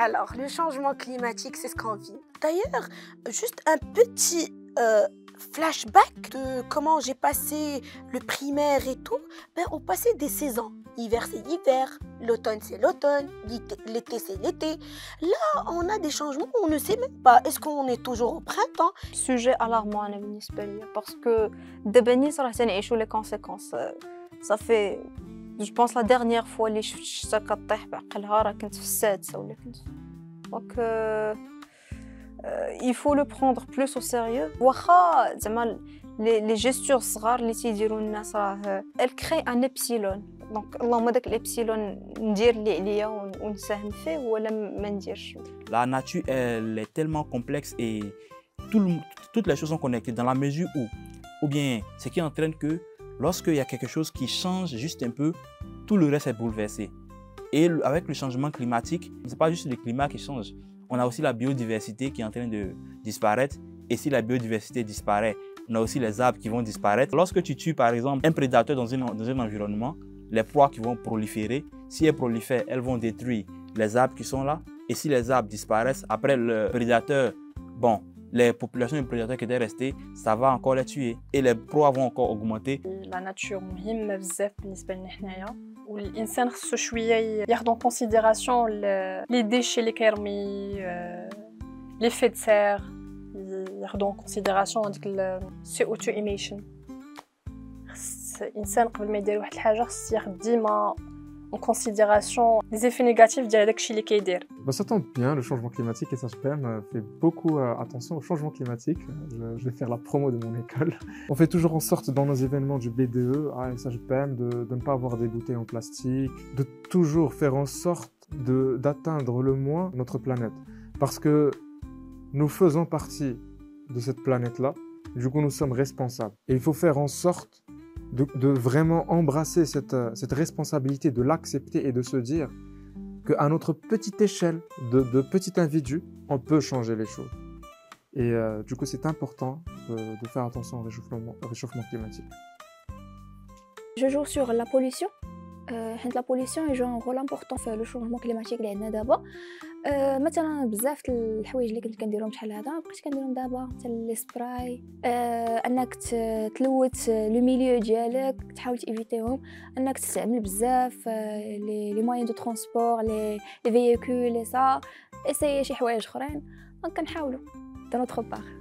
Alors, le changement climatique, c'est ce qu'on vit. D'ailleurs, juste un petit flashback de comment j'ai passé le primaire et tout. Ben, on passait des saisons. L'hiver, c'est l'hiver. L'automne, c'est l'automne. L'été, c'est l'été. Là, on a des changements, on ne sait même pas. Est-ce qu'on est toujours au printemps? sujet alarmant أنا بالنسبة لي parce que دابا نيت راه تنعيشوا les conséquences. Ça fait je pense la dernière fois اللي شفت الشتا كطيح بعقلها راه كنت في السادسة ولا كنت donc il faut le prendre plus au sérieux. واخا زعما les gestures صغار اللي تيديروا الناس راه elle crée un epsilon donc اللهم داك الابسيلون ندير اللي عليا ونساهم فيه ولا ما نديرش. La nature, elle est tellement complexe et toutes les choses sont connectées dans la mesure ou bien ce qui entraîne que lorsqu'il y a quelque chose qui change juste un peu, tout le reste est bouleversé. Et avec le changement climatique, ce n'est pas juste le climat qui change. On a aussi la biodiversité qui est en train de disparaître. Et si la biodiversité disparaît, on a aussi les arbres qui vont disparaître. Lorsque tu tues par exemple un prédateur dans un environnement, les proies qui vont proliférer, si elles prolifèrent, elles vont détruire les arbres qui sont là. Et si les arbres disparaissent, après le prédateur, bon, les populations de prédateurs qui étaient restées, ça va encore les tuer. Et les proies vont encore augmenter. La nature مهمة بزاف بالنسبة لنا حنايا والإنسان خصو شوية ياخد en considération les déchets اللي كيرمي l'effet de serre ياخدو en considération هذيك CO2 emission. خص الإنسان قبل ما يدير واحد الحاجة خص ياخد ديما en considération les effets négatifs ديال داكشي اللي كيدير. Ça tombe bien, le changement climatique et SHPM fait beaucoup attention au changement climatique. Je vais faire la promo de mon école. On fait toujours en sorte dans nos événements du BDE à SHPM de ne pas avoir des bouteilles en plastique, de toujours faire en sorte d'atteindre le moins notre planète. Parce que nous faisons partie de cette planète-là, du coup nous sommes responsables. Et il faut faire en sorte de vraiment embrasser cette responsabilité, de l'accepter et de se dire qu'à notre petite échelle de petit individu, on peut changer les choses. Et du coup, c'est important de faire attention au réchauffement climatique. Je joue sur la pollution. La pollution joue un rôle important dans le changement climatique اللي عندنا دابا. مثلا بزاف الحوايج اللي كنت كنديرهم شحال هذا بقيت كنديرهم دابا حتى لي سبراي انك تلوث لو ميليو ديالك تحاول تيفيتيهم انك تستعمل بزاف لي موين دو ترونسبور لي فييكول لي سا اساي شي حوايج اخرين دونك كنحاولوا دو نوتر بار.